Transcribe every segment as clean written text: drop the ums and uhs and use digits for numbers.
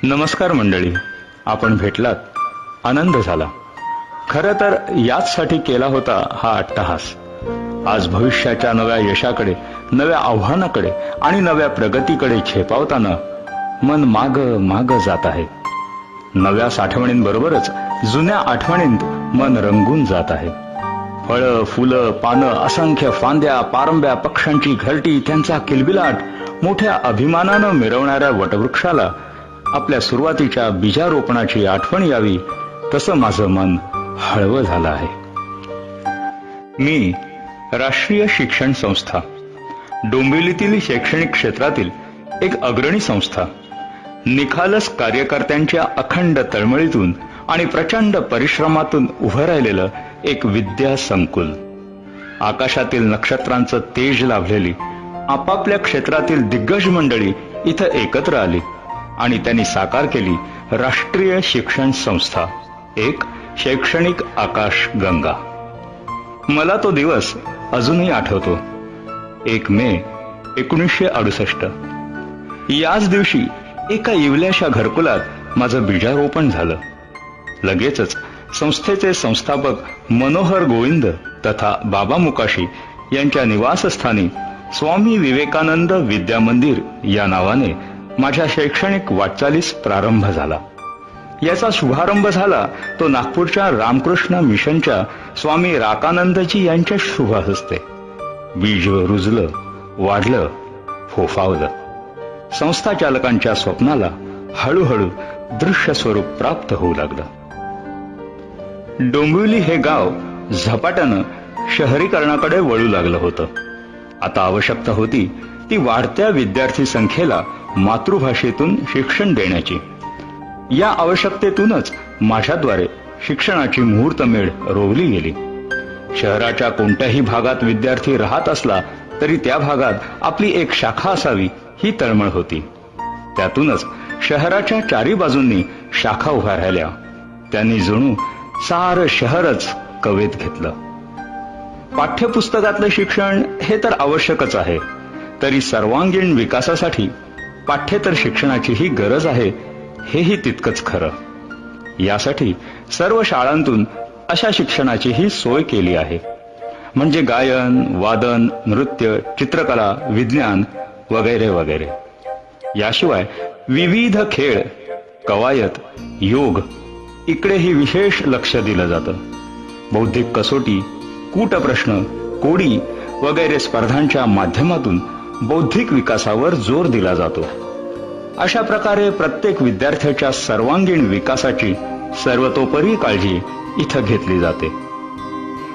नमस्कार मंडळी, आपण भेटलात, आनंद झाला. खरं तर याचसाठी केला होता हा अट्टहास. आज भविष्याच्या नव्या यशाकडे, नव्या आव्हानाकडे आणि नव्या प्रगतीकडे झेपावताना मन माग माग जात आहे. नव्या साठवणींबरोबरच जुन्या आठवणींत मन रंगून जात आहे. फळं, फुलं, पानं, असंख्य फांद्या, पारंब्या, पक्ष्यांची घरटी, त्यांचा किलबिलाट, मोठ्या अभिमानानं मिरवणाऱ्या वटवृक्षाला आपल्या सुरुवातीच्या बीजारोपणाची आठवण यावी, तसं माझं मन हळवं झालं आहे. मी राष्ट्रीय शिक्षण संस्था, डोंबिवलीतील शैक्षणिक क्षेत्रातील एक अग्रणी संस्था, निखालस कार्यकर्त्यांच्या अखंड तळमळीतून आणि प्रचंड परिश्रमातून उभं राहिलेलं एक विद्या संकुल, आकाशातील नक्षत्रांचं तेज लाभलेली आपापल्या क्षेत्रातील दिग्गज मंडळी इथं एकत्र आली आणि त्यांनी साकार केली राष्ट्रीय शिक्षण संस्था, एक शैक्षणिक आकाश गंगा. मला तो दिवस अजूनही आठवतो. 1 मे 1968. याच दिवशी एका इवल्याशा घरकुलात माझं बीजारोपण झालं. लगेचच संस्थेचे संस्थापक मनोहर गोविंद तथा बाबा मुकाशी यांच्या निवासस्थानी स्वामी विवेकानंद विद्या मंदिर या नावाने माझ्या शैक्षणिक वाटचालीस प्रारंभ झाला. याचा शुभारंभ झाला तो नागपूरच्या रामकृष्ण मिशनच्या स्वामी राकानंदजी यांच्या शुभ हस्ते. बीज रुजलं, वाढलं, फोफावलं. संस्थाचालकांच्या स्वप्नाला हळूहळू दृश्य स्वरूप प्राप्त होऊ लागलं. डोंबिवली हे गाव झपाट्यानं शहरीकरणाकडे वळू लागलं होतं. आता आवश्यकता होती ती वाढत्या विद्यार्थी संख्येला मातृभाषेतून शिक्षण देण्याची. या आवश्यकतेतूनच माझ्याद्वारे शिक्षणाची मुहूर्तमेढ रोवली गेली. शहराच्या कोणत्याही भागात विद्यार्थी राहत असला तरी त्या भागात आपली एक शाखा असावी ही तळमळ होती. त्यातूनच शहराच्या चारी बाजूंनी शाखा उभ्या राहिल्या. त्यांनी जणू सारं शहरच कवेत घेतलं. पाठ्यपुस्तकातलं शिक्षण हे तर आवश्यकच आहे, तरी सर्वांगीण विकासासाठी पाठ्येतर शिक्षणाचीही गरज आहे, हेही तितकंच खरं. यासाठी सर्व शाळांतून अशा शिक्षणाचीही सोय केली आहे. म्हणजे गायन, वादन, नृत्य, चित्रकला, विज्ञान वगैरे वगैरे. याशिवाय विविध खेळ, कवायत, योग इकडेही विशेष लक्ष दिलं जातं. बौद्धिक कसोटी, कूटप्रश्न, कोडी वगैरे स्पर्धांच्या माध्यमातून बौद्धिक विकासावर जोर दिला जातो. अशा प्रकारे प्रत्येक विद्यार्थ्याच्या सर्वांगीण विकासाची सर्वतोपरी काळजी इथं घेतली जाते.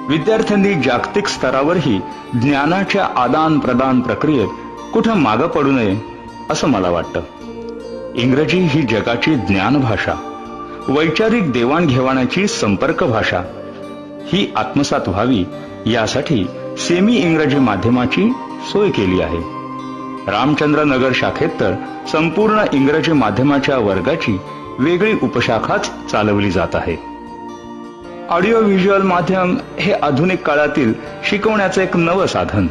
विद्यार्थ्यांनी जागतिक स्तरावरही ज्ञानाच्या आदान प्रदान प्रक्रियेत कुठं मागं पडू नये असं मला वाटतं. इंग्रजी ही जगाची ज्ञानभाषा, वैचारिक देवाणघेवाणाची संपर्क भाषा ही आत्मसात व्हावी यासाठी सेमी इंग्रजी माध्यमाची सोय केली आहे. रामचंद्र नगर शाखेत तर संपूर्ण इंग्रजी माध्यमाच्या वर्गाची वेगळी उपशाखाच चालवली जात आहे. ऑडिओ व्हिज्युअल माध्यम हे आधुनिक काळातील शिकवण्याचं एक नवं साधन.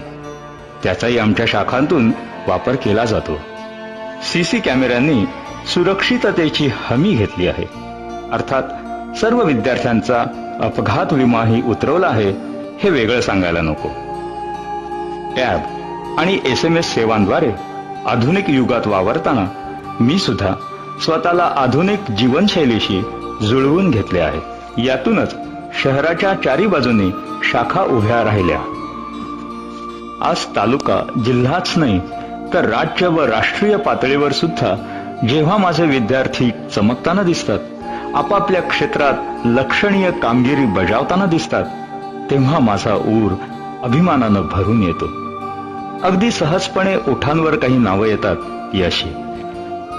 त्याचाही आमच्या शाखांतून वापर केला जातो. सीसी कॅमेऱ्यांनी सुरक्षिततेची हमी घेतली आहे. अर्थात सर्व विद्यार्थ्यांचा अपघात विमाही उतरवला आहे हे वेगळं सांगायला नको. टॅब आणि SMS सेवांद्वारे आधुनिक युगात वावरताना मी सुद्धा स्वतःला आधुनिक जीवनशैलीशी जुळवून घेतले आहे. यातूनच शहराच्या चारी बाजूंनी शाखा उभ्या राहिल्या. आज तालुका, जिल्हाच नाही तर राज्य व राष्ट्रीय पातळीवर सुद्धा जेव्हा माझे विद्यार्थी चमकताना दिसतात, आपापल्या क्षेत्रात लक्षणीय कामगिरी बजावताना दिसतात, तेव्हा माझा ऊर अभिमानानं भरून येतो. अगदी सहजपणे ओठांवर काही नावं येतात ही अशी: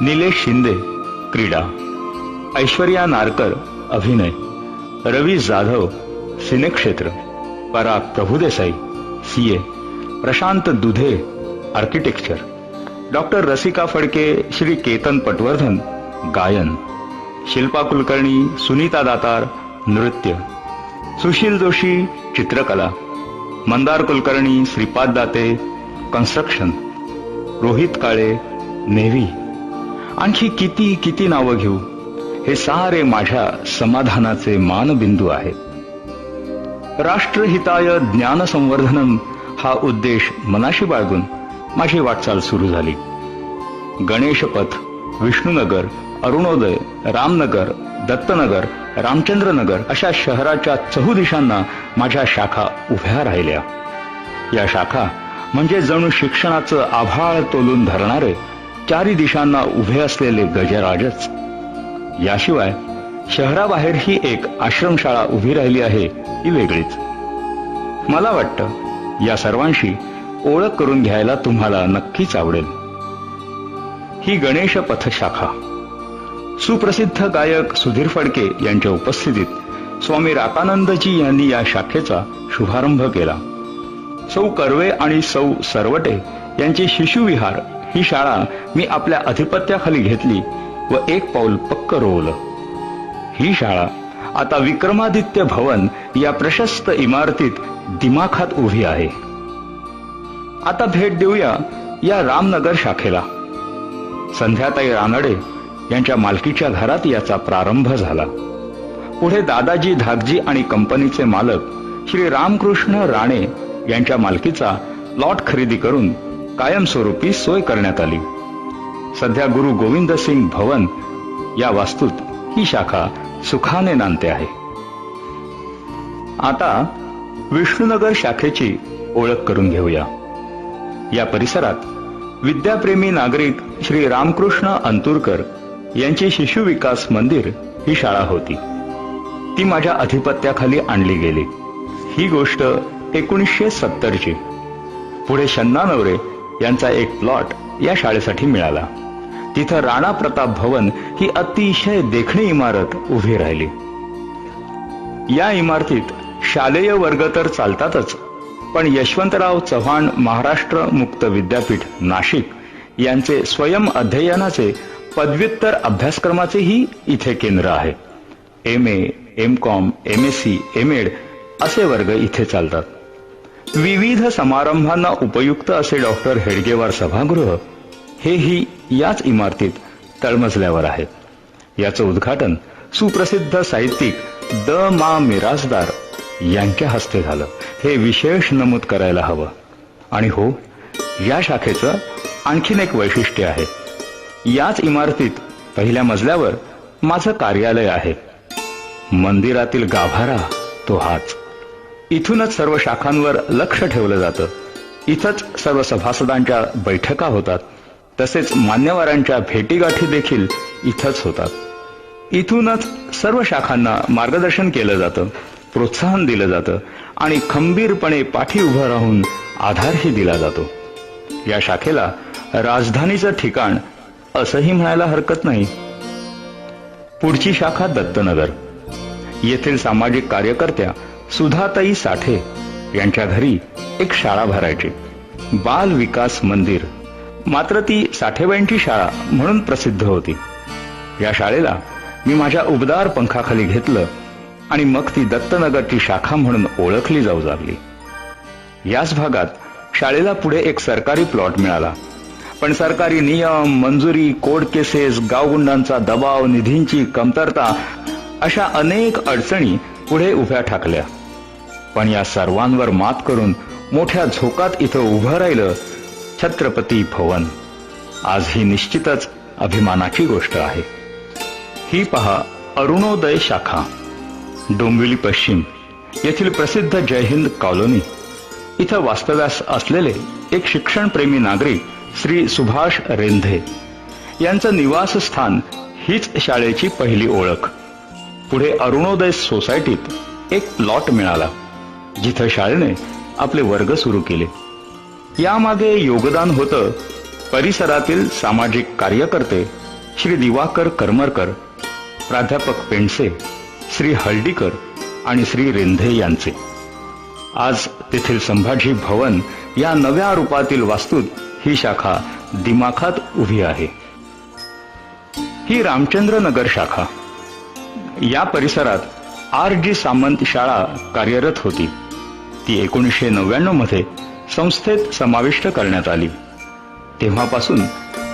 निलेश शिंदे क्रीडा, ऐश्वर्या नारकर अभिनय, रवी जाधव सिनेक्षेत्र, पराग प्रभुदेसाई CA, प्रशांत दुधे आर्किटेक्चर, डॉक्टर रसिका फडके, श्री केतन पटवर्धन गायन, शिल्पा कुलकर्णी, सुनीता दातार नृत्य, सुशील जोशी चित्रकला, मंदार कुलकर्णी, श्रीपाद दाते कन्स्ट्रक्शन, रोहित काळे नेव्ही, आणखी किती किती नावं घेऊ, हे सारे माझ्या समाधानाचे मानबिंदू आहेत. राष्ट्रहिताय ज्ञान संवर्धनम हा उद्देश मनाशी बाळगून माझी वाटचाल सुरू झाली. गणेशपथ, विष्णुनगर, अरुणोदय, रामनगर, दत्तनगर, रामचंद्रनगर अशा शहराच्या चहुदिशांना माझ्या शाखा उभ्या राहिल्या. या शाखा म्हणजे जणू शिक्षणाचं आभाळ तोलून धरणारे चारी दिशांना उभे असलेले गजराजच. याशिवाय शहराबाहेरही एक आश्रमशाळा उभी राहिली आहे, ही वेगळीच. मला वाटतं या सर्वांशी ओळख करून घ्यायला तुम्हाला नक्कीच आवडेल. ही गणेश पथ शाखा. सुप्रसिद्ध गायक सुधीर फडके यांच्या उपस्थितीत स्वामी राकानंदजी यांनी या शाखेचा शुभारंभ केला. सौ कर्वे आणि सौ सरवटे यांची शिशुविहार ही शाळा मी आपल्या अधिपत्याखाली घेतली व एक पाऊल पक्क रोवलं. ही शाळा आता विक्रमादित्य भवन या प्रशस्त इमारतीत दिमाखात उभी आहे. आता भेट देऊया या रामनगर शाखेला. संध्याताई रानडे यांच्या मालकीच्या घरात याचा प्रारंभ झाला. पुढे दादाजी धाकजी आणि कंपनीचे मालक श्री रामकृष्ण राणे यांच्या मालकीचा लॉट खरेदी करून कायमस्वरूपी सोय करण्यात आली. सध्या गुरु गोविंद सिंग भवन या वास्तूत ही शाखा सुखाने नांदते आहे. आता विष्णुनगर शाखेची ओळख करून घेऊया. या परिसरात विद्याप्रेमी नागरिक श्री रामकृष्ण अंतुरकर यांची शिशु विकास मंदिर ही शाळा होती. ती माझ्या अधिपत्याखाली आणली गेली. ही गोष्ट 1970ची. पुढे शन्नानवरे यांचा एक प्लॉट या शाळेसाठी मिळाला. तिथं राणा प्रताप भवन ही अतिशय देखणी इमारत उभी राहिली. या इमारतीत शालेय वर्ग तर चालतातच, पण यशवंतराव चव्हाण महाराष्ट्र मुक्त विद्यापीठ नाशिक यांचे स्वयं अध्ययनाचे पदव्युत्तर अभ्यासक्रमाचेही इथे केंद्र आहे. MA, MCOM, MSc, MEd असे वर्ग इथे चालतात. विविध समारंभांना उपयुक्त असे डॉक्टर हेडगेवार सभागृह हेही याच इमारतीत तळमजल्यावर आहे. याचं उद्घाटन सुप्रसिद्ध साहित्यिक द मा मिरासदार यांच्या हस्ते झालं, हे विशेष नमूद करायला हवं. आणि हो, या शाखेचं आणखीन एक वैशिष्ट्य आहे. याच इमारतीत पहिल्या मजल्यावर माझं कार्यालय आहे. मंदिरातील गाभारा तो हाच. इथूनच सर्व शाखांवर लक्ष ठेवलं जातं. इथंच सर्व सभासदांच्या बैठका होतात. तसेच मान्यवरांच्या भेटीगाठी देखील इथंच होतात. इथूनच सर्व शाखांना मार्गदर्शन केलं जातं, प्रोत्साहन दिलं जातं आणि खंबीरपणे पाठी उभं राहून आधारही दिला जातो. या शाखेला राजधानीचं ठिकाण असंही म्हणायला हरकत नाही. पुढची शाखा दत्तनगर. येथील सामाजिक कार्यकर्त्या सुधाताई साठे यांच्या घरी एक शाळा भरायची, बाल विकास मंदिर. मात्र ती साठेबाईंची शाळा म्हणून प्रसिद्ध होती. या शाळेला मी माझ्या उबदार पंखाखाली घेतलं आणि मग ती दत्तनगरची शाखा म्हणून ओळखली जाऊ लागली. याच भागात शाळेला पुढे एक सरकारी प्लॉट मिळाला. पण सरकारी नियम, मंजुरी, कोर्ट केसेस, गावगुंडांचा दबाव, निधींची कमतरता अशा अनेक अडचणी पुढे उभ्या ठाकल्या. पण या सर्वांवर मात करून मोठ्या झोकात इथं उभं राहिलं छत्रपती भवन. आज ही निश्चितच अभिमानाची गोष्ट आहे. ही पहा अरुणोदय शाखा. डोंबिवली पश्चिम येथील प्रसिद्ध जयहिंद कॉलनी. इथं वास्तव्यास असलेले एक शिक्षणप्रेमी नागरिक श्री सुभाष रेंधे यांचं निवासस्थान हीच शाळेची पहिली ओळख. पुढे अरुणोदय सोसायटीत एक प्लॉट मिळाला, जिथं शाळेने आपले वर्ग सुरू केले. यामागे योगदान होतं परिसरातील सामाजिक कार्यकर्ते श्री दिवाकर करमरकर, प्राध्यापक पेंडसे, श्री हळदीकर आणि श्री रेंधे यांचे. आज तेथील संभाजी भवन या नव्या रूपातील वास्तूत ही शाखा दिमाखात उभी आहे. ही रामचंद्रनगर शाखा. या परिसरात R.G. सामंत शाळा कार्यरत होती. ती 1999 मध्ये संस्थेत समाविष्ट करण्यात आली. तेव्हापासून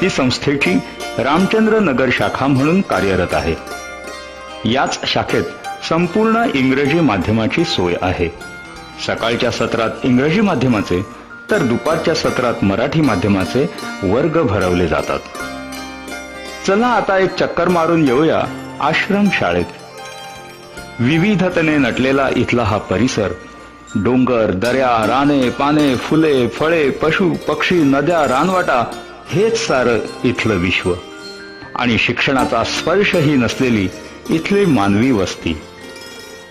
ती संस्थेची रामचंद्र नगर शाखा म्हणून कार्यरत आहे. याच शाखेत संपूर्ण इंग्रजी माध्यमाची सोय आहे. सकाळच्या सत्रात इंग्रजी माध्यमाचे तर दुपारच्या सत्रात मराठी माध्यमाचे वर्ग भरवले जातात. चला आता एक चक्कर मारून येऊया आश्रम शाळेत. विविधतेने नटलेला इथला हा परिसर, डोंगर, दऱ्या, राने, पाने, फुले, फळे, पशु, पक्षी, नद्या, रानवाटा हेच सारं इथलं विश्व. आणि शिक्षणाचा स्पर्शही नसलेली इथली मानवी वस्ती.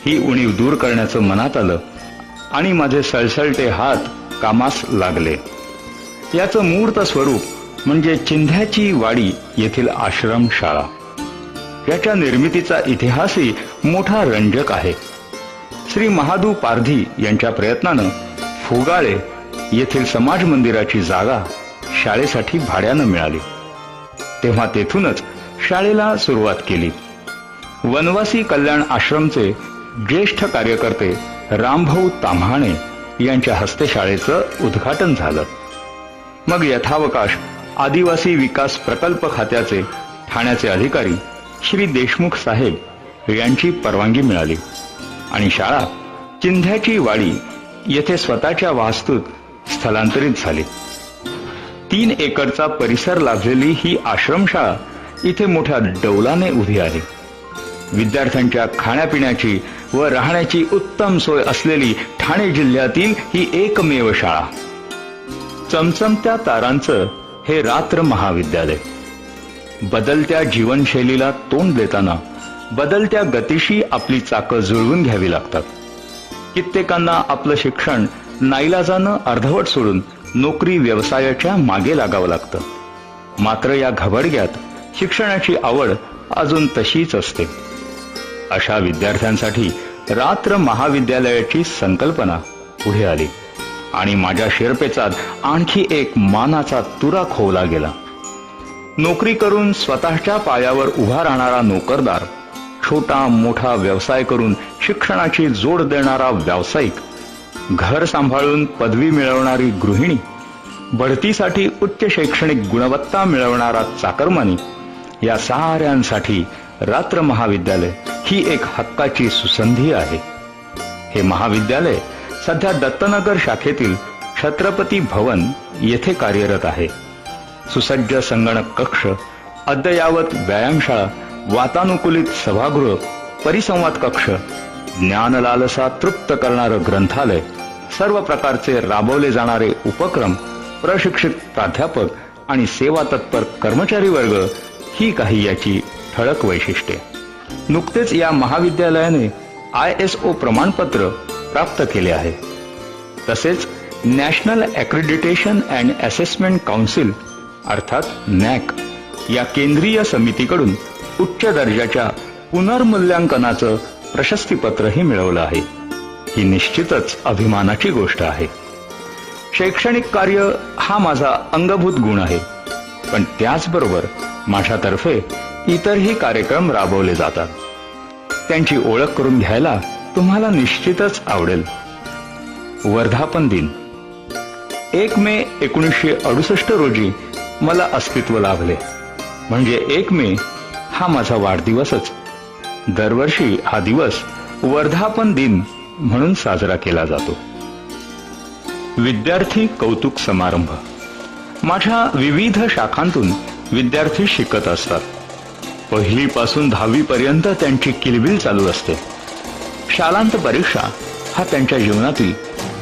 ही उणीव दूर करण्याचं मनात आलं आणि माझे सळसळते हात कामास लागले. याचं मूर्त स्वरूप म्हणजे चिंध्याची वाडी येथील आश्रम शाळा. याच्या निर्मितीचा इतिहासही मोठा रंजक आहे. श्री महादू पारधी यांच्या प्रयत्नानं फुगाळे येथील समाज मंदिराची जागा शाळेसाठी भाड्यानं मिळाली. तेव्हा तेथूनच शाळेला सुरुवात केली. वनवासी कल्याण आश्रमचे ज्येष्ठ कार्यकर्ते रामभाऊ ताम्हाणे यांच्या हस्ते शाळेचं उद्घाटन झालं. मग यथावकाश आदिवासी विकास प्रकल्प खात्याचे ठाण्याचे अधिकारी श्री देशमुख साहेब यांची परवानगी मिळाली आणि शाळा चिंध्याची वाडी येथे स्वतःच्या वास्तूत स्थलांतरित झाली. 3 एकरचा परिसर लाभलेली ही आश्रमशाळा इथे मोठ्या डौलाने उभी आहे. विद्यार्थ्यांच्या खाण्यापिण्याची व राहण्याची उत्तम सोय असलेली ठाणे जिल्ह्यातील ही एकमेव शाळा. चमचमत्या तारांचं हे रात्र महाविद्यालय. बदलत्या जीवनशैलीला तोंड देताना बदलत्या गतीशी आपली चाकं जुळवून घ्यावी लागतात. कित्येकांना आपलं शिक्षण नाईलाजानं अर्धवट सोडून नोकरी व्यवसायाच्या मागे लागावं लागतं. मात्र या घबडग्यात शिक्षणाची आवड अजून तशीच असते. अशा विद्यार्थ्यांसाठी रात्र महाविद्यालयाची संकल्पना पुढे आली आणि माझ्या शिरपेचात आणखी एक मानाचा तुरा खोवला गेला. नोकरी करून स्वतःच्या पायावर उभा राहणारा नोकरदार, छोटा मोठा व्यवसाय करून शिक्षणाची जोड देणारा व्यावसायिक, घर सांभाळून पदवी मिळवणारी गृहिणी, बढतीसाठी उच्च शैक्षणिक गुणवत्ता मिळवणारा चाकरमानी, या साऱ्यांसाठी रात्र महाविद्यालय ही एक हक्काची सुसंधी आहे. हे महाविद्यालय सध्या दत्तनगर शाखेतील छत्रपती भवन येथे कार्यरत आहे. सुसज्ज संगणक कक्ष, अद्ययावत व्यायामशाळा, वातानुकूलित सभागृह, परिसंवाद कक्ष, ज्ञानलालसा तृप्त करणारं ग्रंथालय, सर्व प्रकारचे राबवले जाणारे उपक्रम, प्रशिक्षित प्राध्यापक आणि सेवा तत्पर कर्मचारी वर्ग ही काही याची ठळक वैशिष्ट्ये. नुकतेच या महाविद्यालयाने ISO प्रमाणपत्र प्राप्त केले आहे. तसेच national accreditation and assessment council अर्थात NAAC या केंद्रीय समितीकडून उच्च दर्जाच्या पुनर्मूल्यांकनाचं प्रशस्तीपत्रही मिळवलं आहे. ही निश्चितच अभिमानाची गोष्ट आहे. शैक्षणिक कार्य हा माझा अंगभूत गुण आहे, पण त्याचबरोबर माझ्यातर्फे इतरही कार्यक्रम राबवले जातात. त्यांची ओळख करून घ्यायला तुम्हाला निश्चितच आवडेल. वर्धापन दिन 1 मे 1968 रोजी मला अस्तित्व लाभले. म्हणजे 1 मे हा माझा वाढदिवसच. दरवर्षी हा दिवस वर्धापन दिन म्हणून साजरा केला जातो. विद्यार्थी कौतुक समारंभ. माझ्या विविध शाखांतून विद्यार्थी शिकत असतात. 1ली पासून 10वी पर्यंत त्यांची किलबिल चालू असते. शालांत परीक्षा हा त्यांच्या जीवनातील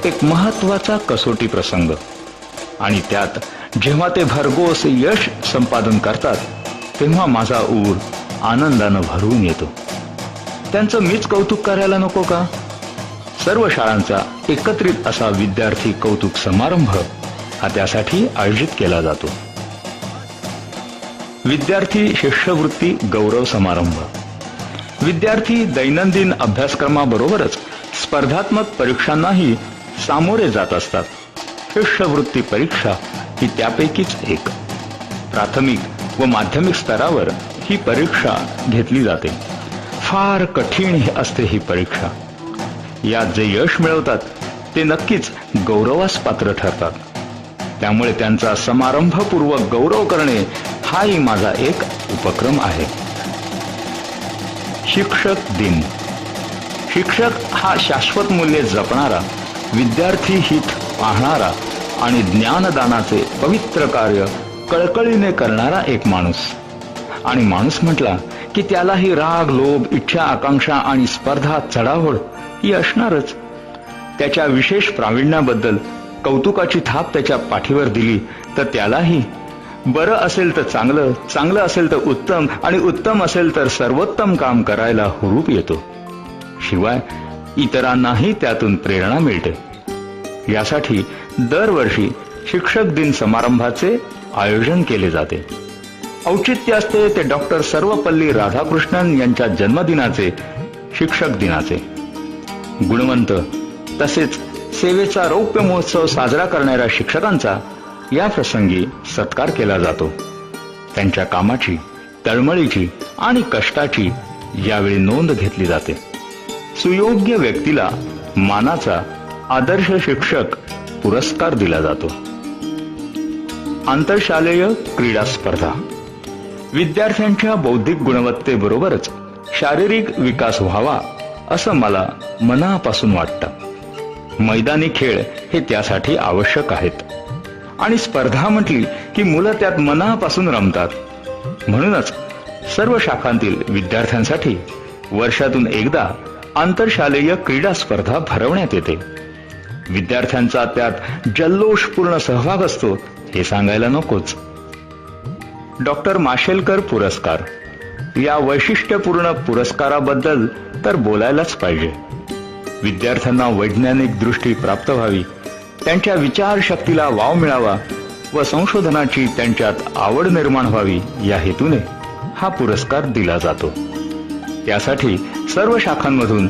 एक महत्वाचा कसोटी प्रसंग आणि त्यात जेव्हा ते भरघोस यश संपादन करतात तेव्हा माझा ऊर आनंदानं भरून येतो. त्यांचं मीच कौतुक करायला नको का? सर्व शाळांचा एकत्रित असा विद्यार्थी कौतुक समारंभ हा त्यासाठी आयोजित केला जातो. विद्यार्थी शिष्यवृत्ती गौरव समारंभ. विद्यार्थी दैनंदिन अभ्यासक्रमाबरोबरच स्पर्धात्मक परीक्षांनाही सामोरे जात असतात. शिष्यवृत्ती परीक्षा ही त्यापैकीच एक. प्राथमिक व माध्यमिक स्तरावर ही परीक्षा घेतली जाते. फार कठीण असते ही परीक्षा. यात जे यश मिळवतात ते नक्कीच गौरवास पात्र ठरतात. त्यामुळे त्यांचा समारंभपूर्वक गौरव करणे हाही माझा एक उपक्रम आहे. शिक्षक दिन. शिक्षक हा शाश्वत मूल्ये जपणारा, विद्यार्थी हित पाहणारा आणि ज्ञानदानाचे पवित्र कार्य कळकळीने करणारा एक माणूस. आणि माणूस म्हटला की त्यालाही राग, लोभ, इच्छा, आकांक्षा आणि स्पर्धा, चढाओढ ही असणारच. त्याच्या विशेष प्रावीण्याबद्दल कौतुकाची थाप त्याच्या पाठीवर दिली तर त्यालाही बरं असेल तर चांगलं, चांगलं असेल तर उत्तम आणि उत्तम असेल तर सर्वोत्तम काम करायला हुरूप येतो. शिवाय इतरांनाही त्यातून प्रेरणा मिळते. यासाठी दरवर्षी शिक्षक दिन समारंभाचे आयोजन केले जाते. औचित्य असते ते डॉक्टर सर्वपल्ली राधाकृष्णन यांच्या जन्मदिनाचे, शिक्षक दिनाचे. गुणवंत तसेच सेवेचा रौप्य महोत्सव साजरा करणाऱ्या शिक्षकांचा या प्रसंगी सत्कार केला जातो. त्यांच्या कामाची, तळमळीची आणि कष्टाची यावेळी नोंद घेतली जाते. सुयोग्य व्यक्तीला मानाचा आदर्श शिक्षक पुरस्कार दिला जातो. आंतरशालेय क्रीडा स्पर्धा. विद्यार्थ्यांच्या बौद्धिक गुणवत्तेबरोबरच शारीरिक विकास व्हावा असं मला मनापासून वाटतं. मैदानी खेळ हे त्यासाठी आवश्यक आहेत आणि स्पर्धा म्हटली की मुलं त्यात मनापासून रमतात. म्हणूनच सर्व शाखांतील विद्यार्थ्यांसाठी वर्षातून एकदा आंतरशालेय क्रीडा स्पर्धा भरवण्यात येते. विद्यार्थ्यांचा त्यात जल्लोषपूर्ण सहभाग असतो हे सांगायला नकोच. डॉक्टर माशेलकर पुरस्कार. या वैशिष्ट्यपूर्ण पुरस्काराबद्दल तर बोलायलाच पाहिजे. विद्यार्थ्यांना वैज्ञानिक दृष्टी प्राप्त व्हावी, त्यांच्या विचारशक्तीला वाव मिळावा व संशोधनाची त्यांच्यात आवड निर्माण व्हावी या हेतूने हा पुरस्कार दिला जातो. त्यासाठी सर्व शाखांमधून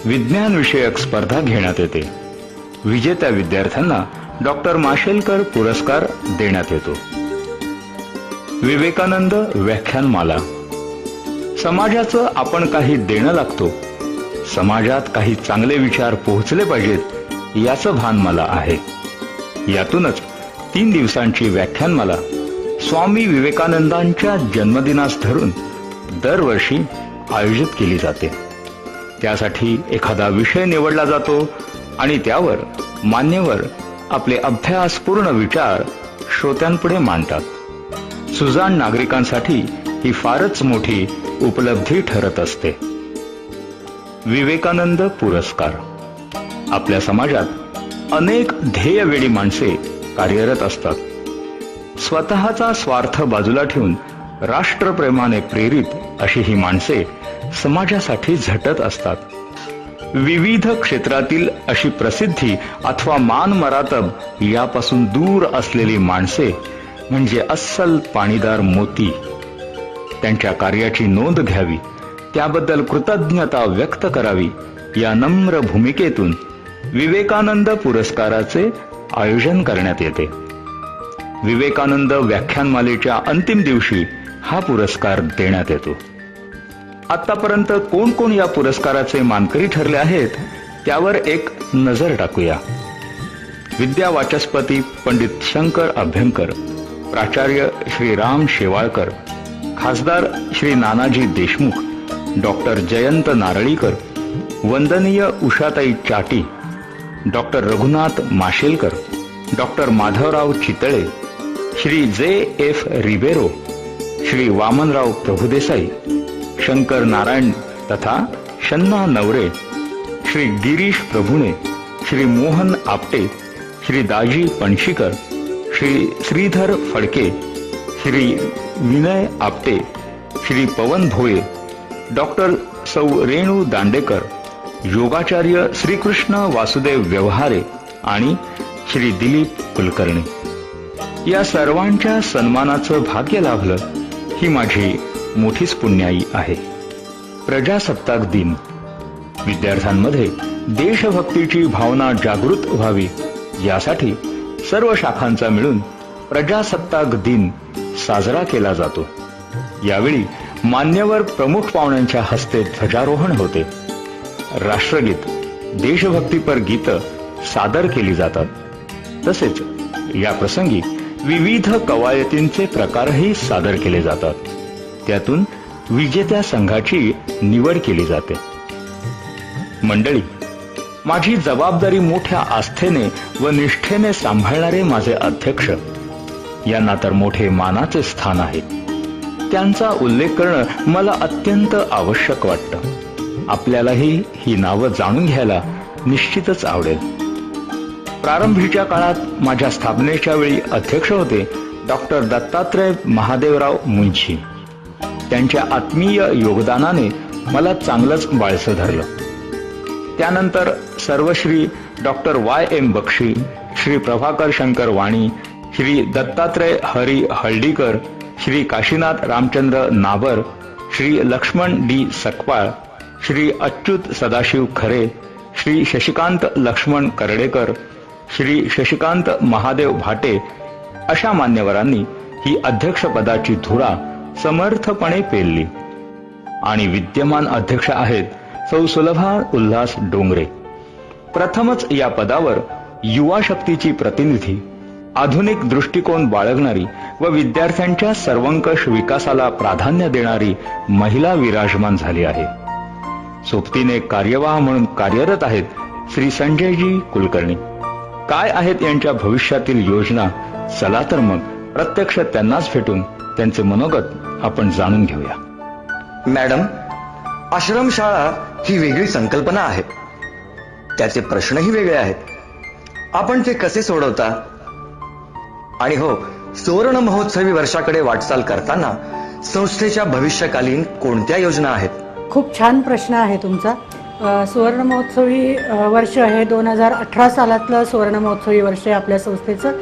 विज्ञानविषयक स्पर्धा घेण्यात येते. विजेत्या विद्यार्थ्यांना डॉक्टर माशेलकर पुरस्कार देण्यात येतो. विवेकानंद व्याख्यानमाला. समाजाचं आपण काही देणं लागतो. समाजात काही चांगले विचार पोहोचले पाहिजेत याचं भान मला आहे. यातूनच 3 दिवसांची व्याख्यानमाला स्वामी विवेकानंदांच्या जन्मदिनास धरून दरवर्षी आयोजित केली जाते. त्यासाठी एखादा विषय निवडला जातो आणि त्यावर मान्यवर आपले अभ्यासपूर्ण विचार श्रोत्यांपुढे मांडतात. सुजाण नागरिकांसाठी ही फारच मोठी उपलब्धी ठरत असते. विवेकानंद पुरस्कार. आपल्या समाजात अनेक ध्येयवेडी माणसे कार्यरत असतात. स्वतःचा स्वार्थ बाजूला ठेवून राष्ट्रप्रेमाने प्रेरित अशी ही माणसे समाजासाठी झटत असतात. विविध क्षेत्रातील अशी प्रसिद्धी अथवा मान मरातब यापासून दूर असलेली माणसे म्हणजे अस्सल पाणीदार मोती. त्यांच्या कार्याची नोंद घ्यावी, त्याबद्दल कृतज्ञता व्यक्त करावी या नम्र भूमिकेतून विवेकानंद पुरस्काराचे आयोजन करण्यात येते. विवेकानंद व्याख्यानमालेच्या अंतिम दिवशी हा पुरस्कार देण्यात येतो. आतापर्यंत कोण कोण या पुरस्काराचे मानकरी ठरले आहेत त्यावर एक नजर टाकूया. विद्या वाचस्पती पंडित शंकर अभ्यंकर, प्राचार्य श्री राम शेवाळकर, खासदार श्री नानाजी देशमुख, डॉक्टर जयंत नारळीकर, वंदनीय Ushatai Chati, doctor Raghunath Mashelkar, doctor Madhavrao Chitale, Shri J F. Ribeiro, Shri Vamanrao Prabhudesai, Shankar Narayan तथा शन्ना नवरे, श्री गिरीश प्रभुणे, श्री मोहन आपटे, श्री दाजी पणशीकर, श्री श्रीधर फडके, श्री विनय आपटे, श्री पवन भोये, डॉक्टर सौ रेणू दांडेकर, योगाचार्य श्रीकृष्ण वासुदेव व्यवहारे आणि श्री दिलीप कुलकर्णी. या सर्वांच्या सन्मानाचं भाग्य लाभलं ही माझी मोठीच पुण्याई आहे. प्रजासत्ताक दिन. विद्यार्थ्यांमध्ये देशभक्तीची भावना जागृत व्हावी यासाठी सर्व शाखांचा मिळून प्रजासत्ताक दिन साजरा केला जातो. यावेळी मान्यवर प्रमुख पाहुण्यांच्या हस्ते ध्वजारोहण होते. राष्ट्रगीत, देशभक्तीपर गीतं सादर केली जातात. तसेच या प्रसंगी विविध कवायतींचे प्रकारही सादर केले जातात. त्यातून विजेत्या संघाची निवड केली जाते. मंडळी, माझी जबाबदारी मोठ्या आस्थेने व निष्ठेने सांभाळणारे माझे अध्यक्ष यांना तर मोठे मानाचे स्थान आहे. त्यांचा उल्लेख करणं मला अत्यंत आवश्यक वाटतं. आपल्यालाही ही नावं जाणून घ्यायला निश्चितच आवडेल. प्रारंभीच्या काळात माझ्या स्थापनेच्या वेळी अध्यक्ष होते डॉक्टर दत्तात्रय महादेवराव मुंशी. त्यांच्या आत्मीय योगदानाने मला चांगलंच बाळसं धरलं. त्यानंतर सर्वश्री डॉक्टर Y.M. बक्षी, श्री प्रभाकर शंकर वाणी, श्री दत्तात्रय हरी हळदीकर, श्री काशीनाथ रामचंद्र नाबर, श्री लक्ष्मण D. सकपाळ, श्री अच्युत सदाशिव खरे, श्री शशिकांत लक्ष्मण करडेकर, श्री शशिकांत महादेव भाटे अशा मान्यवरांनी ही अध्यक्षपदाची धुरा समर्थपणे पेलली. आणि विद्यमान अध्यक्ष आहेत सौ सुलभा उल्हास डोंगरे. प्रथमच या पदावर युवा शक्तीची प्रतिनिधी, आधुनिक दृष्टिकोन बाळगणारी व विद्यार्थ्यांच्या सर्वंकष विकासाला प्राधान्य देणारी महिला विराजमान झाली आहे. सोबतीने कार्यवाह म्हणून कार्यरत आहेत श्री संजयजी कुलकर्णी. काय आहेत यांच्या भविष्यातील योजना? चला तर मग प्रत्यक्ष त्यांनाच भेटून त्यांचे मनोगत आपण जाणून घेऊया. मॅडम, आश्रमशाळा ही वेगळी संकल्पना आहे. त्याचे प्रश्नही वेगळे आहेत. आपण ते कसे सोडवता? आणि हो, सुवर्ण महोत्सवी वर्षाकडे वाटचाल करताना संस्थेच्या भविष्यकालीन कोणत्या योजना आहेत? खूप छान प्रश्न आहे तुमचा. सुवर्ण महोत्सवी वर्ष हे 2018 सालातलं सुवर्ण महोत्सवी वर्ष आहे आपल्या संस्थेचं.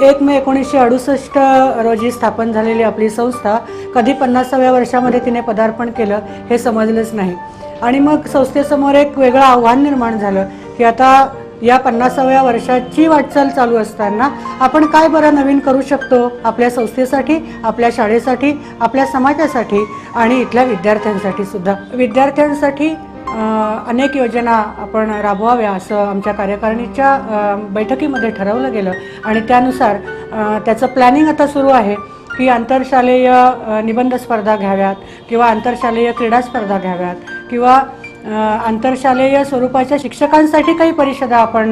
1 मे 1968 रोजी स्थापन झालेली आपली संस्था कधी 50व्या वर्षामध्ये तिने पदार्पण केलं हे समजलंच नाही. आणि मग संस्थेसमोर एक वेगळं आव्हान निर्माण झालं की आता या 50व्या वर्षाची वाटचाल चालू असताना आपण काय बरं नवीन करू शकतो आपल्या संस्थेसाठी, आपल्या शाळेसाठी, आपल्या समाजासाठी आणि इथल्या विद्यार्थ्यांसाठी सुद्धा. विद्यार्थ्यांसाठी अनेक योजना आपण राबवाव्या असं आमच्या कार्यकारिणीच्या बैठकीमध्ये ठरवलं गेलं. आणि त्यानुसार त्याचं प्लॅनिंग आता सुरू आहे की आंतरशालेय निबंध स्पर्धा घ्याव्यात किंवा आंतरशालेय क्रीडा स्पर्धा घ्याव्यात किंवा आंतरशालेय स्वरूपाच्या शिक्षकांसाठी काही परिषदा आपण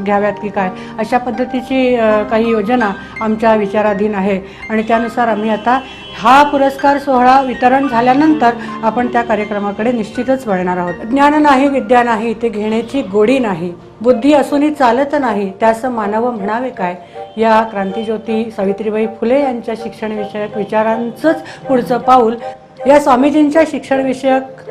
घ्याव्यात की काय, अशा पद्धतीची काही योजना आमच्या विचाराधीन आहे. आणि त्यानुसार आम्ही आता हा पुरस्कार सोहळा वितरण झाल्यानंतर आपण त्या कार्यक्रमाकडे निश्चितच वळणार आहोत. ज्ञान नाही विद्या नाही ते घेण्याची गोडी नाही, बुद्धी असूनही चालत नाही त्यास मानव म्हणावे काय, या क्रांतिज्योती सावित्रीबाई फुले यांच्या शिक्षण विषयक विचारांचंच पुढचं पाऊल या स्वामीजींच्या शिक्षणविषयक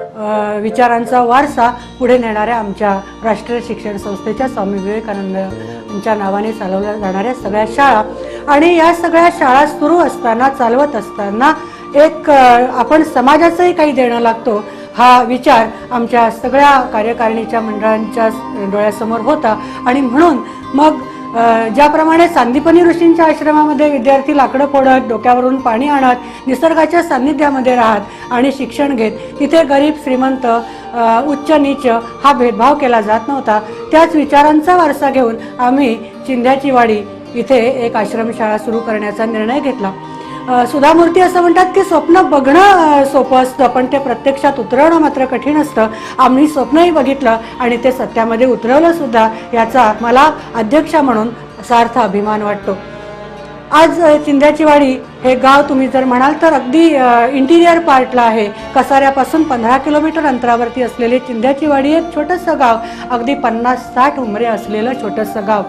विचारांचा वारसा पुढे नेणाऱ्या आमच्या राष्ट्रीय शिक्षण संस्थेच्या स्वामी विवेकानंद यांच्या नावाने चालवल्या जाणाऱ्या सगळ्या शाळा आणि या सगळ्या शाळा सुरू असताना, चालवत असताना एक आपण समाजाचंही काही देणं लागतो हा विचार आमच्या सगळ्या कार्यकारिणीच्या मंडळांच्या डोळ्यासमोर होता. आणि म्हणून मग ज्याप्रमाणे सांदीपनी ऋषींच्या आश्रमामध्ये विद्यार्थी लाकडं फोडत, डोक्यावरून पाणी आणत, निसर्गाच्या सान्निध्यामध्ये राहत आणि शिक्षण घेत, तिथे गरीब श्रीमंत, उच्च नीच हा भेदभाव केला जात नव्हता. त्याच विचारांचा वारसा घेऊन आम्ही चिंध्याची वाडी इथे एक आश्रमशाळा सुरू करण्याचा निर्णय घेतला. सुधामूर्ती असं म्हणतात की स्वप्न बघणं सोपं असतं पण ते प्रत्यक्षात उतरवणं मात्र कठीण असतं. आम्ही स्वप्नही बघितलं आणि ते सत्यामध्ये उतरवलं सुद्धा, याचा मला अध्यक्ष म्हणून सार्थ अभिमान वाटतो. आज चिंध्याची वाडी हे गाव तुम्ही जर म्हणाल तर अगदी इंटिरियर पार्टला आहे. कसाऱ्यापासून 15 किलोमीटर अंतरावरती असलेले चिंध्याची वाडी एक छोटंसं गाव, अगदी 50-60 उमरे असलेलं छोटंसं गाव.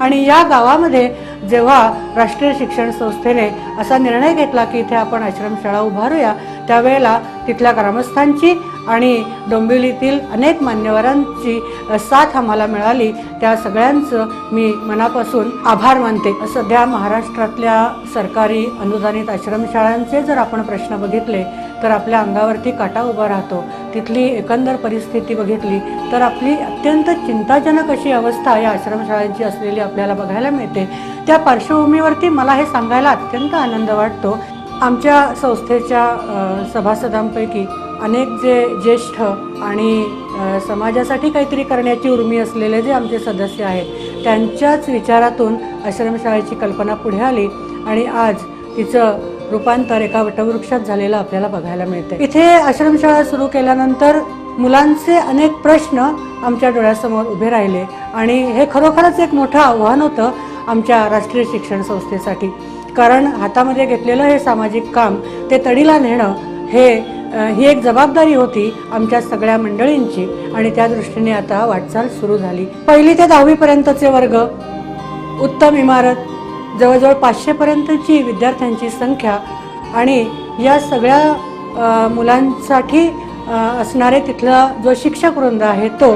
आणि या गावामध्ये जेव्हा राष्ट्रीय शिक्षण संस्थेने असा निर्णय घेतला की इथे आपण आश्रमशाळा उभारूया, त्यावेळेला तिथल्या ग्रामस्थांची आणि डोंबिवलीतील अनेक मान्यवरांची साथ आम्हाला मिळाली. त्या सगळ्यांचं मी मनापासून आभार मानते. सध्या महाराष्ट्रातल्या सरकारी अनुदानित आश्रमशाळांचे जर आपण प्रश्न बघितले तर आपल्या अंगावरती काटा उभा राहतो. तिथली एकंदर परिस्थिती बघितली तर आपली अत्यंत चिंताजनक अशी अवस्था या आश्रमशाळांची असलेली आपल्याला बघायला मिळते. त्या पार्श्वभूमीवरती मला हे सांगायला अत्यंत आनंद वाटतो. आमच्या संस्थेच्या सभासदांपैकी अनेक जे ज्येष्ठ आणि समाजासाठी काहीतरी करण्याची उर्मी असलेले जे आमचे सदस्य आहेत त्यांच्याच विचारातून आश्रमशाळेची कल्पना पुढे आली आणि आज तिचं रूपांतर एका वटवृक्षात झालेलं आपल्याला बघायला मिळते. इथे आश्रमशाळा सुरू केल्यानंतर मुलांचे अनेक प्रश्न आमच्या डोळ्यासमोर उभे राहिले आणि हे खरोखरच एक मोठं आव्हान होतं आमच्या राष्ट्रीय शिक्षण संस्थेसाठी. कारण हातामध्ये घेतलेलं हे सामाजिक काम ते तडीला नेणं ही एक जबाबदारी होती आमच्या सगळ्या मंडळींची आणि त्या दृष्टीने आता वाटचाल सुरू झाली. 1ली ते 10वी पर्यंतचे वर्ग, उत्तम इमारत, जवळजवळ 500 पर्यंतची विद्यार्थ्यांची संख्या आणि या सगळ्या मुलांसाठी असणारे तिथला जो शिक्षक वृंद आहे तो,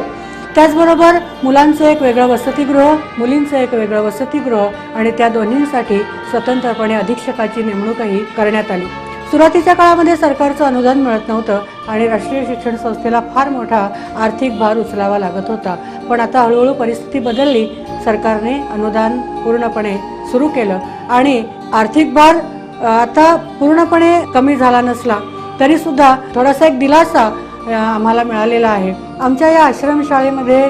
त्याचबरोबर मुलांचं एक वेगळं वसतिगृह, मुलींचं एक वेगळं वसतिगृह आणि त्या दोन्हींसाठी स्वतंत्रपणे अधीक्षकाची नेमणूकही करण्यात आली. सुरुवातीच्या काळामध्ये सरकारचं अनुदान मिळत नव्हतं आणि राष्ट्रीय शिक्षण संस्थेला फार मोठा आर्थिक भार उचलावा लागत होता. पण आता हळूहळू परिस्थिती बदलली, सरकारने अनुदान पूर्णपणे सुरू केलं आणि आर्थिक भार आता पूर्णपणे कमी झाला नसला तरी सुद्धा थोडासा एक दिलासा आम्हाला मिळालेला आहे. आमच्या या आश्रमशाळेमध्ये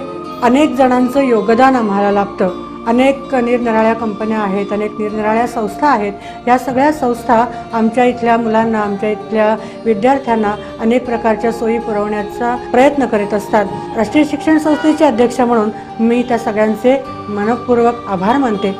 अनेक जणांचं योगदान आम्हाला लाभतं. अनेक निरनिराळ्या कंपन्या आहेत, अनेक निरनिराळ्या संस्था आहेत. या सगळ्या संस्था आमच्या इथल्या मुलांना, आमच्या इथल्या विद्यार्थ्यांना अनेक प्रकारच्या सोयी पुरवण्याचा प्रयत्न करीत असतात. राष्ट्रीय शिक्षण संस्थेचे अध्यक्ष म्हणून मी त्या सगळ्यांचे मनपूर्वक आभार मानते.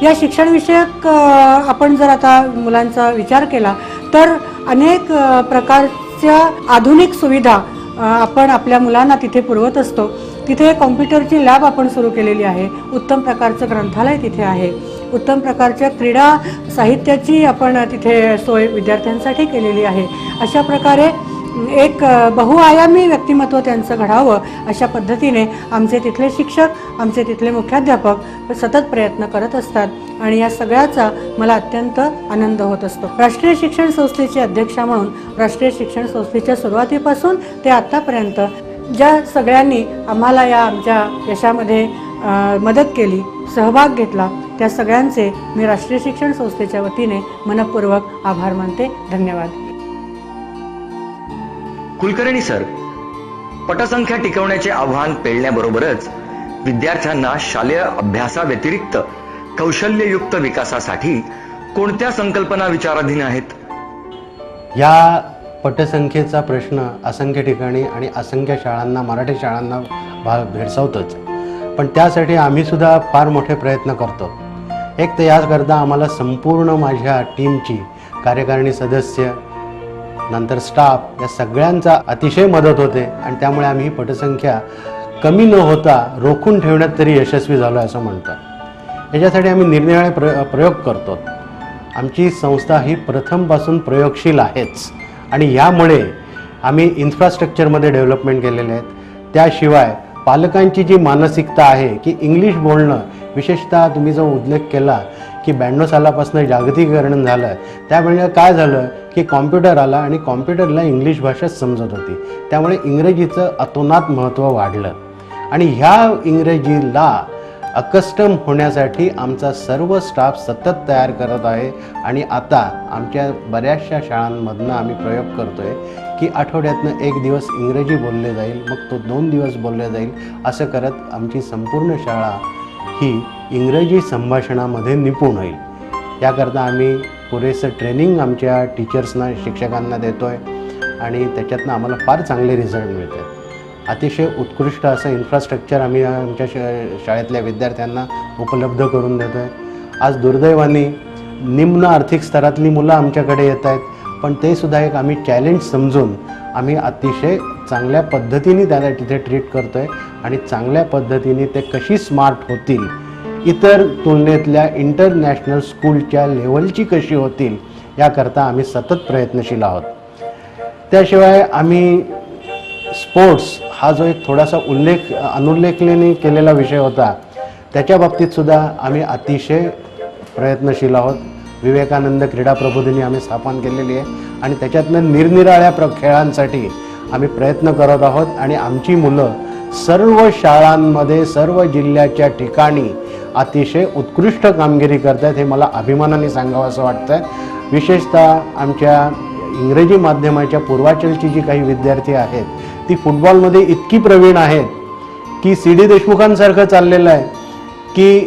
या शिक्षणविषयक आपण जर आता मुलांचा विचार केला तर अनेक प्रकारच्या आधुनिक सुविधा आपण आपल्या मुलांना तिथे पुरवत असतो. तिथे कॉम्प्युटरची लॅब आपण सुरू केलेली आहे, उत्तम प्रकारचं ग्रंथालय तिथे आहे, उत्तम प्रकारच्या क्रीडा साहित्याची आपण तिथे सोय विद्यार्थ्यांसाठी केलेली आहे. अशा प्रकारे एक बहुआयामी व्यक्तिमत्व त्यांचं घडावं अशा पद्धतीने आमचे तिथले शिक्षक, आमचे तिथले मुख्याध्यापक सतत प्रयत्न करत असतात आणि या सगळ्याचा मला अत्यंत आनंद होत असतो. राष्ट्रीय शिक्षण संस्थेचे अध्यक्ष म्हणून राष्ट्रीय शिक्षण संस्थेच्या सुरुवातीपासून ते आत्तापर्यंत ज्या सगळ्यांनी आम्हाला या आमच्या यशामध्ये मदत केली, सहभाग घेतला, त्या सगळ्यांचे मी राष्ट्रीय शिक्षण संस्थेच्या वतीने मनपूर्वक आभार मानते. धन्यवाद. कुलकर्णी सर, पटसंख्या टिकवण्याचे आव्हान पेलण्याबरोबरच विद्यार्थ्यांना शालेय अभ्यासाव्यतिरिक्त कौशल्ययुक्त विकासासाठी कोणत्या संकल्पना विचाराधीन आहेत? या पटसंख्येचा प्रश्न असंख्य ठिकाणी आणि असंख्य शाळांना, मराठी शाळांना भेडसावतोच. पण त्यासाठी आम्ही सुद्धा फार मोठे प्रयत्न करतो. एक तर याकरता आम्हाला संपूर्ण माझ्या टीमची, कार्यकारिणी सदस्य, नंतर स्टाफ, या सगळ्यांचा अतिशय मदत होते आणि त्यामुळे आम्ही ही पटसंख्या कमी न होता रोखून ठेवण्यात तरी यशस्वी झालो असं म्हणतो. याच्यासाठी आम्ही निरनिराळे प्रयोग करतो. आमची संस्था ही प्रथमपासून प्रयोगशील आहेच आणि यामुळे आम्ही इन्फ्रास्ट्रक्चरमध्ये डेव्हलपमेंट केलेले आहेत. त्याशिवाय पालकांची जी मानसिकता आहे की इंग्लिश बोलणं, विशेषतः तुम्ही जो उल्लेख केला की 92 सालापासून जागतिकीकरण झालं, त्यामुळे काय झालं की कॉम्प्युटर आला आणि कॉम्प्युटरला इंग्लिश भाषाच समजत होती, त्यामुळे इंग्रजीचं अतोनात महत्त्व वाढलं आणि ह्या इंग्रजीला अकस्टम होण्यासाठी आमचा सर्व स्टाफ सतत तयार करत आहे. आणि आता आमच्या बऱ्याचशा शाळांमधनं आम्ही प्रयोग करतो आहे की आठवड्यातनं 1 दिवस इंग्रजी बोलले जाईल, मग तो 2 दिवस बोलले जाईल. असं करत आमची संपूर्ण शाळा ही इंग्रजी संभाषणामध्ये निपुण होईल. याकरता आम्ही पुरेसं ट्रेनिंग आमच्या टीचर्सना, शिक्षकांना देतो आहे आणि त्याच्यातनं आम्हाला फार चांगले रिझल्ट मिळतात. अतिशय उत्कृष्ट असं इन्फ्रास्ट्रक्चर आम्ही आमच्या शाळेतल्या विद्यार्थ्यांना उपलब्ध करून देतो आहे. आज दुर्दैवाने निम्न आर्थिक स्तरातली मुलं आमच्याकडे येत आहेत, पण ते सुद्धा एक आम्ही चॅलेंज समजून आम्ही अतिशय चांगल्या पद्धतीने त्याला तिथे ट्रीट करतो आहे आणि चांगल्या पद्धतीने ते कशी स्मार्ट होतील, इतर तुलनेतल्या इंटरनॅशनल स्कूलच्या लेवलची कशी होतील, याकरता आम्ही सतत प्रयत्नशील आहोत. त्याशिवाय आम्ही स्पोर्ट्स हा जो एक थोडासा अनुल्लेखने केलेला विषय होता, त्याच्या बाबतीत सुद्धा आम्ही अतिशय प्रयत्नशील आहोत. विवेकानंद क्रीडा प्रबोधिनी आम्ही स्थापन केलेली आहे आणि त्याच्यातनं निरनिराळ्या खेळांसाठी आम्ही प्रयत्न करत आहोत आणि आमची मुलं सर्व शाळांमध्ये, सर्व जिल्ह्याच्या ठिकाणी अतिशय उत्कृष्ट कामगिरी करतात. हे मला अभिमानाने सांगावं असं वाटतं. विशेषतः आमच्या इंग्रजी माध्यमाच्या पूर्वाचलची जी काही विद्यार्थी आहेत ती फुटबॉलमध्ये इतकी प्रवीण आहेत की सी डी देशमुखांसारखं चाललेलं आहे की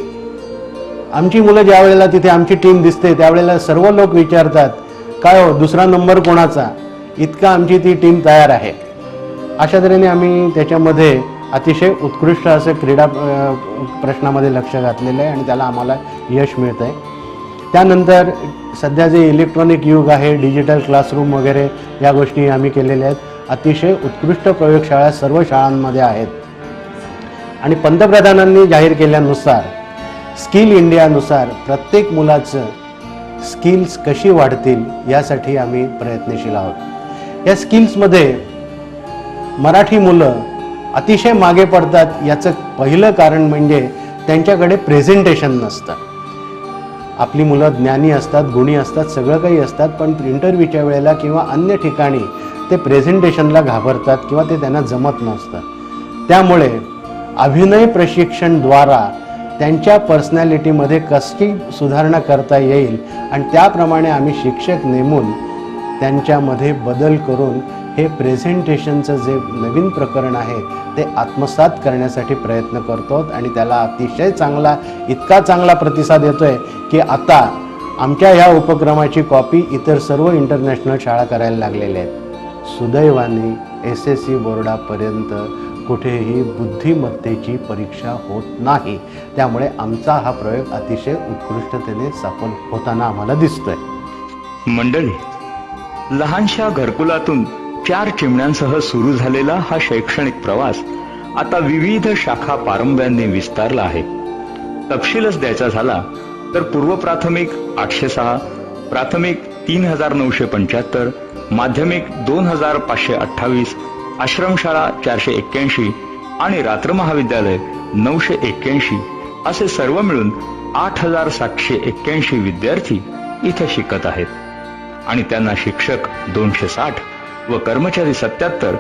आमची मुलं ज्या वेळेला तिथे आमची टीम दिसते त्यावेळेला सर्व लोक विचारतात, काय हो दुसरा नंबर कोणाचा, इतका आमची ती टीम तयार आहे. अशा तऱ्हेने आम्ही त्याच्यामध्ये अतिशय उत्कृष्ट असं क्रीडा प्रश्नामध्ये लक्ष घातलेलं आहे आणि त्याला आम्हाला यश मिळतं आहे. त्यानंतर सध्या जे इलेक्ट्रॉनिक युग आहे, डिजिटल क्लासरूम वगैरे या गोष्टी आम्ही केलेल्या आहेत. अतिशय उत्कृष्ट प्रयोगशाळा सर्व शाळांमध्ये आहेत आणि पंतप्रधानांनी जाहीर केल्यानुसार स्किल इंडियानुसार प्रत्येक मुलाचं स्किल्स कशी वाढतील यासाठी आम्ही प्रयत्नशील आहोत. या स्किल्समध्ये मराठी मुलं अतिशय मागे पडतात. याचं पहिलं कारण म्हणजे त्यांच्याकडे प्रेझेंटेशन नसतं. आपली मुलं ज्ञानी असतात, गुणी असतात, सगळं काही असतात, पण इंटरव्ह्यूच्या वेळेला किंवा अन्य ठिकाणी ते प्रेझेंटेशनला घाबरतात किंवा ते त्यांना जमत नसतं. त्यामुळे अभिनय प्रशिक्षणद्वारा त्यांच्या पर्सनॅलिटीमध्ये कशी सुधारणा करता येईल आणि त्याप्रमाणे आम्ही शिक्षक नेमून त्यांच्यामध्ये बदल करून हे प्रेझेंटेशनचं जे नवीन प्रकरण आहे ते आत्मसात करण्यासाठी प्रयत्न करतो आणि त्याला अतिशय चांगला, इतका चांगला प्रतिसाद येतो आहे की आता आमच्या ह्या उपक्रमाची कॉपी इतर सर्व इंटरनॅशनल शाळा करायला लागलेल्या आहेत. सुदैवाने SSC बोर्डापर्यंत कुठेही बुद्धिमत्तेची परीक्षा होत नाही. त्यामुळे आमचा हा प्रयोग अतिशय उत्कृष्टतेने सफल होताना आम्हाला दिसतोय. मंडळी, लहानशा घरकुलातून 4 चिमण्यांसह सुरू झालेला हा शैक्षणिक प्रवास आता विविध शाखा पारंब्यांनी विस्तारला आहे. तपशीलच द्यायचा झाला तर पूर्व प्राथमिक 806, प्राथमिक 3975, माध्यमिक 2528, आश्रमशाळा 481 आणि रात्र महाविद्यालय 981 असे सर्व मिळून 8781 विद्यार्थी इथे शिकत आहेत आणि त्यांना शिक्षक 260 व कर्मचारी 77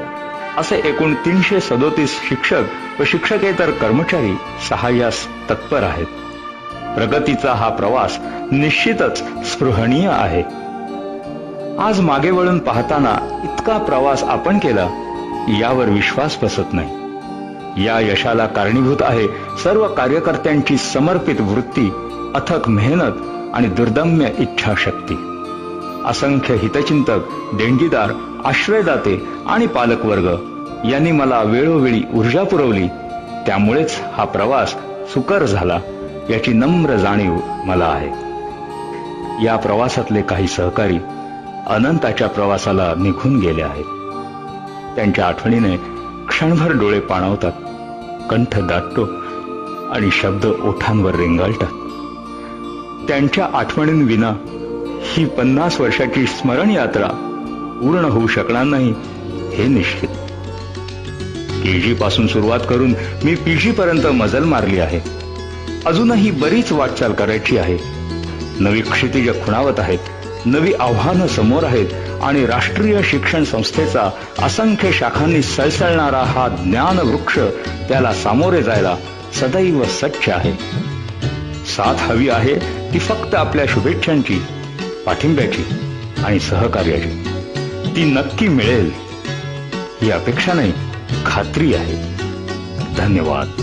असे एकूण 337 शिक्षक व शिक्षकेतर कर्मचारी सहाय्यास तत्पर आहेत. प्रगतीचा हा प्रवास निश्चितच स्पृहणीय आहे. आज मागे वळून पाहताना इतका प्रवास आपण केला यावर विश्वास बसत नाही. या यशाला कारणीभूत आहे सर्व कार्यकर्त्यांची समर्पित वृत्ती, अथक मेहनत आणि दुर्दम्य इच्छाशक्ती. असंख्य हितचिंतक, देणगीदार, आश्रयदाते आणि पालकवर्ग यांनी मला वेळोवेळी ऊर्जा पुरवली. त्यामुळेच हा प्रवास सुकर झाला याची नम्र जाणीव मला आहे. या प्रवासातले काही सहकारी अनंताच्या प्रवासाला निघून गेले आहेत. त्यांच्या आठवणीने क्षणभर डोळे पाणावतात, कंठ दाटतो आणि शब्द ओठांवर रेंगाळतात. त्यांच्या आठवणींविना ही 50 वर्षाची स्मरण यात्रा पूर्ण होऊ शकणार नाही हे निश्चित. KG पासून सुरुवात करून मी PG पर्यंत मजल मारली आहे. अजूनही बरीच वाटचाल करायची आहे. नवी क्षितिज खुणावत आहेत, नवी आव्हानं समोर आहेत आणि राष्ट्रीय शिक्षण संस्थेचा असंख्य शाखांनी सळसळणारा हा ज्ञान वृक्ष त्याला सामोरे जायला सदैव सज्ज आहे. साथ हवी आहे ती फक्त आपल्या शुभेच्छांची, पाठिंब्याची आणि सहकार्याची. ती नक्की मिळेल ही अपेक्षा नाही, खात्री आहे. धन्यवाद.